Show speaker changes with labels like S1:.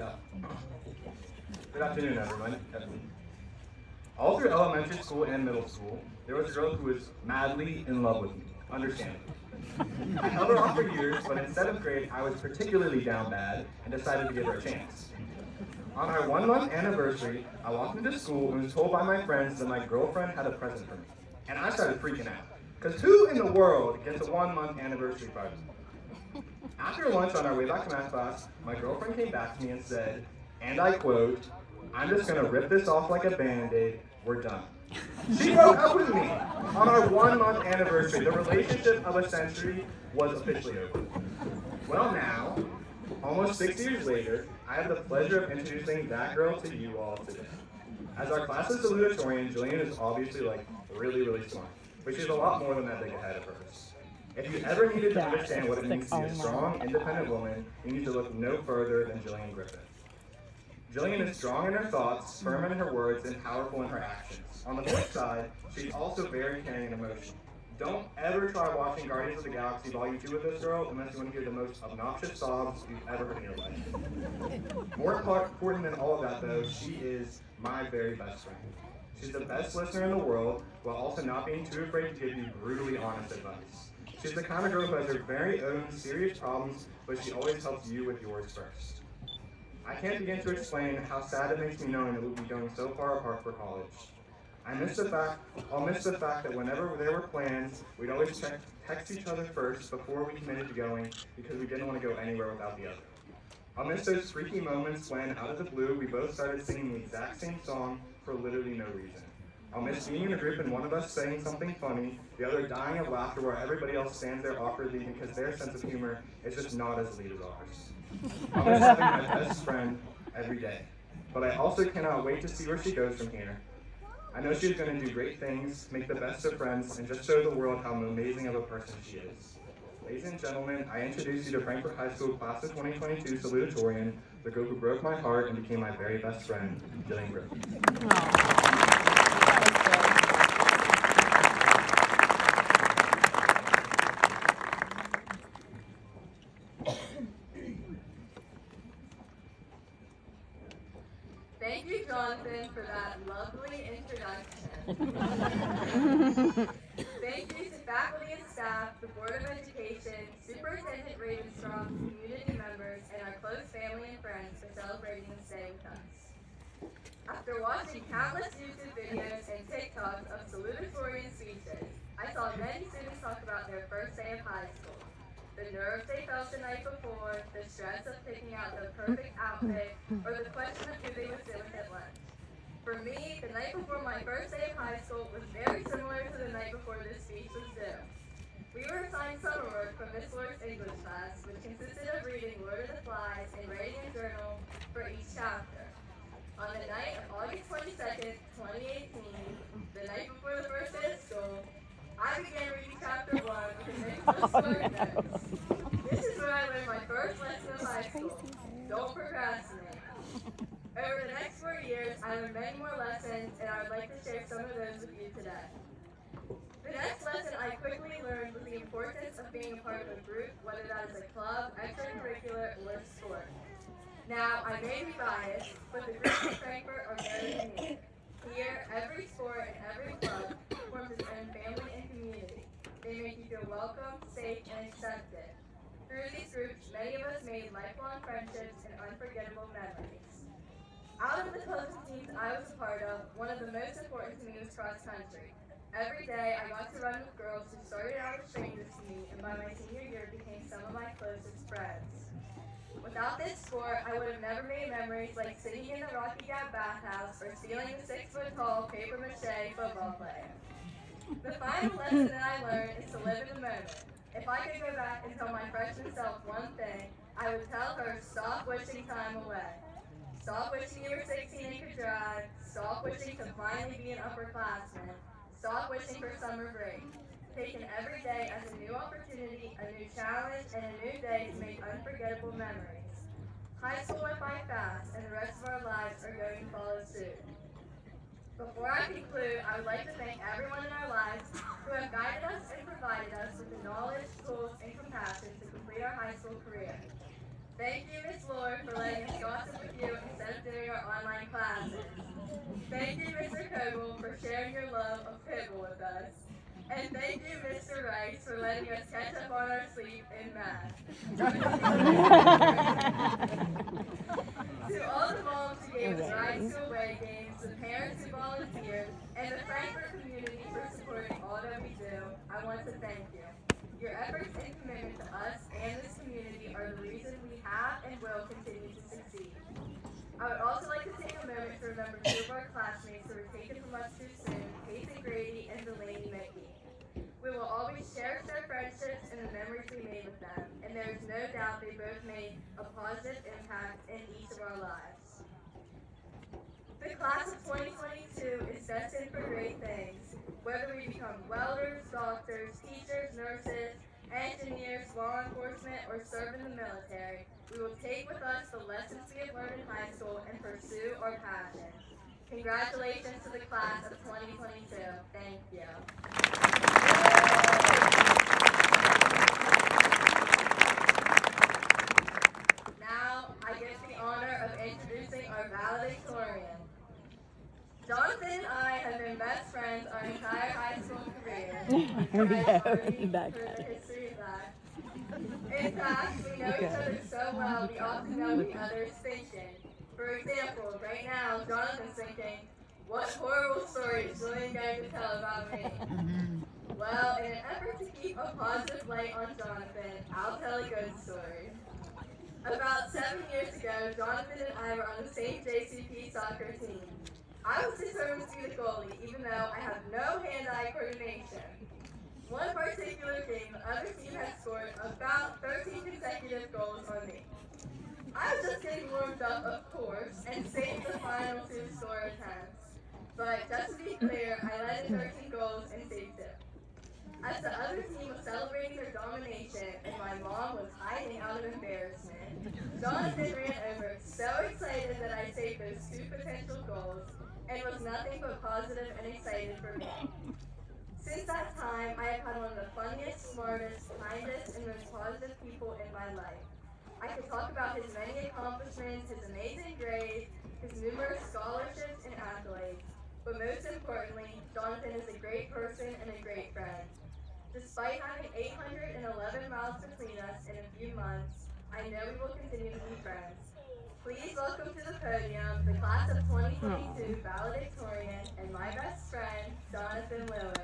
S1: up. Good afternoon, everyone. All through elementary school and middle school, there was a girl who was madly in love with me, understandably. I held her off for years, but in 7th grade, I was particularly down bad and decided to give her a chance. On our 1-month anniversary, I walked into school and was told by my friends that my girlfriend had a present for me. And I started freaking out, because who in the world gets a 1-month anniversary party? After lunch on our way back to math class, my girlfriend came back to me and said, and I quote, "I'm just gonna rip this off like a band-aid, we're done." She broke up with me on our 1-month anniversary. The relationship of a century was officially over. Well now, almost 6 years later, I have the pleasure of introducing that girl to you all today. As our class's salutatorian, Jillian is obviously really smart, but she's a lot more than that big a head of hers. If you ever needed to understand what it means to be a strong, independent woman, you need to look no further than Jillian Griffith. Jillian is strong in her thoughts, firm in her words, and powerful in her actions. On the flip side, she's also very caring and emotional. Don't ever try watching Guardians of the Galaxy Volume 2 with this girl unless you want to hear the most obnoxious sobs you've ever heard in your life. More important than all of that, though, she is my very best friend. She's the best listener in the world, while also not being too afraid to give you brutally honest advice. She's the kind of girl who has her very own serious problems, but she always helps you with yours first. I can't begin to explain how sad it makes me knowing that we'll be going so far apart for college. I'll miss the fact that whenever there were plans, we'd always text each other first before we committed to going because we didn't want to go anywhere without the other. I'll miss those freaky moments when, out of the blue, we both started singing the exact same song for literally no reason. I'll miss being in a group and one of us saying something funny, the other dying of laughter while everybody else stands there awkwardly because their sense of humor is just not as elite as ours. I'll miss having my best friend every day, but I also cannot wait to see where she goes from here. I know she's going to do great things, make the best of friends, and just show the world how amazing of a person she is. Ladies and gentlemen, I introduce you to Frankfort High School Class of 2022 salutatorian, the girl who broke my heart and became my very best friend, Jillian Griffith.
S2: Thank you, Jonathan, for that lovely introduction. Thank you to faculty and staff, the Board of Education, Superintendent Ravenstrong, community members, and our close family and friends for celebrating this day with us. After watching countless YouTube videos and TikToks of salutatorian speeches, I saw many students talk about their first day of high school. The nerves they felt the night before, the stress of picking out the perfect outfit, or the question of who they would sit with at lunch. For me, the night before my first day of high school was very similar to the night before this speech was due. We were assigned summer work from Miss Lord's English class, which consisted of reading Lord of the Flies and writing a journal for each chapter. On the night of August 22nd, 2018, the night before the first day of school, I began reading chapter 1 with a mix of smart notes. This is where I learned my first lesson of high school. Don't procrastinate. Over the next 4 years, I learned many more lessons, and I would like to share some of those with you today. The next lesson I quickly learned was the importance of being a part of a group, whether that is a club, extracurricular, or sport. Now, I may be biased, but the groups in Frankfort are very unique. Here, every sport and every club forms its own family and community. They make you feel welcome, safe, and accepted. Through these groups, many of us made lifelong friendships and unforgettable memories. Out of the clubs and teams I was a part of, one of the most important to me was cross country. Every day, I got to run with girls who started out as strangers to me, and by my senior year became some of my closest friends. Without this sport, I would have never made memories like sitting in the Rocky Gap bathhouse or stealing the 6-foot-tall paper-mache football player. The final lesson that I learned is to live in the moment. If I could go back and tell my freshman self one thing, I would tell her, stop wishing time away. Stop wishing you were 16 and could drive. Stop wishing to finally be an upperclassman. Stop wishing for summer break. Taken every day as a new opportunity, a new challenge, and a new day to make unforgettable memories. High school went by fast, and the rest of our lives are going to follow suit. Before I conclude, I would like to thank everyone in our lives who have guided us and provided us with the knowledge, tools, and compassion to complete our high school career. Thank you, Miss Lord, for letting us gossip with you instead of doing our online classes. Thank you, Mr. Kogel, for sharing your love of Pibble with us. And thank you, Mr. Rice, for letting us catch up on our sleep in math. To all the moms who gave us rides to away games, the parents who volunteered, and the Frankfort community for supporting all that we do, I want to thank you. Your efforts and commitment to us and this community are the reason we have and will continue to succeed. I would also like to take a moment to remember two of our classmates who were taken from us too soon, Peyton Grady and Delaney Mickey. We will always cherish their friendships and the memories we made with them, and there is no doubt they both made a positive impact in each of our lives. The class of 2022 is destined for great things. Whether we become welders, doctors, teachers, nurses, engineers, law enforcement, or serve in the military, we will take with us the lessons we have learned in high school and pursue our passion. Congratulations to the class of 2022. Thank you. Now, I get the honor of introducing our valedictorian. Jonathan and I have been best friends our entire high school career. For the history of that. In fact, we know each other so well, we often know the other's thinking. For example, right now, Jonathan's thinking, what horrible story is Jillian going to tell about me? Well, in an effort to keep a positive light on Jonathan, I'll tell a good story. About 7 years ago, Jonathan and I were on the same JCP soccer team. I was determined to be the goalie, even though I have no hand-eye coordination. One particular game, the other team had scored about 13 consecutive goals on me. I was just getting warmed up, of course, and saved the final 2 score attempts. But just to be clear, I led in 13 goals and saved 2. As the other team was celebrating their domination and my mom was hiding out of embarrassment, Jonathan ran over, so excited that I saved those 2 potential goals, and was nothing but positive and excited for me. Since that time, I have had one of the funniest, smartest, kindest, and most positive people in my life. I could talk about his many accomplishments, his amazing grades, his numerous scholarships and accolades, but most importantly, Jonathan is a great person and a great friend. Despite having 811 miles between us in a few months, I know we will continue to be friends. Please welcome to the podium the class of 2022 valedictorian and my best friend, Jonathan Lewis.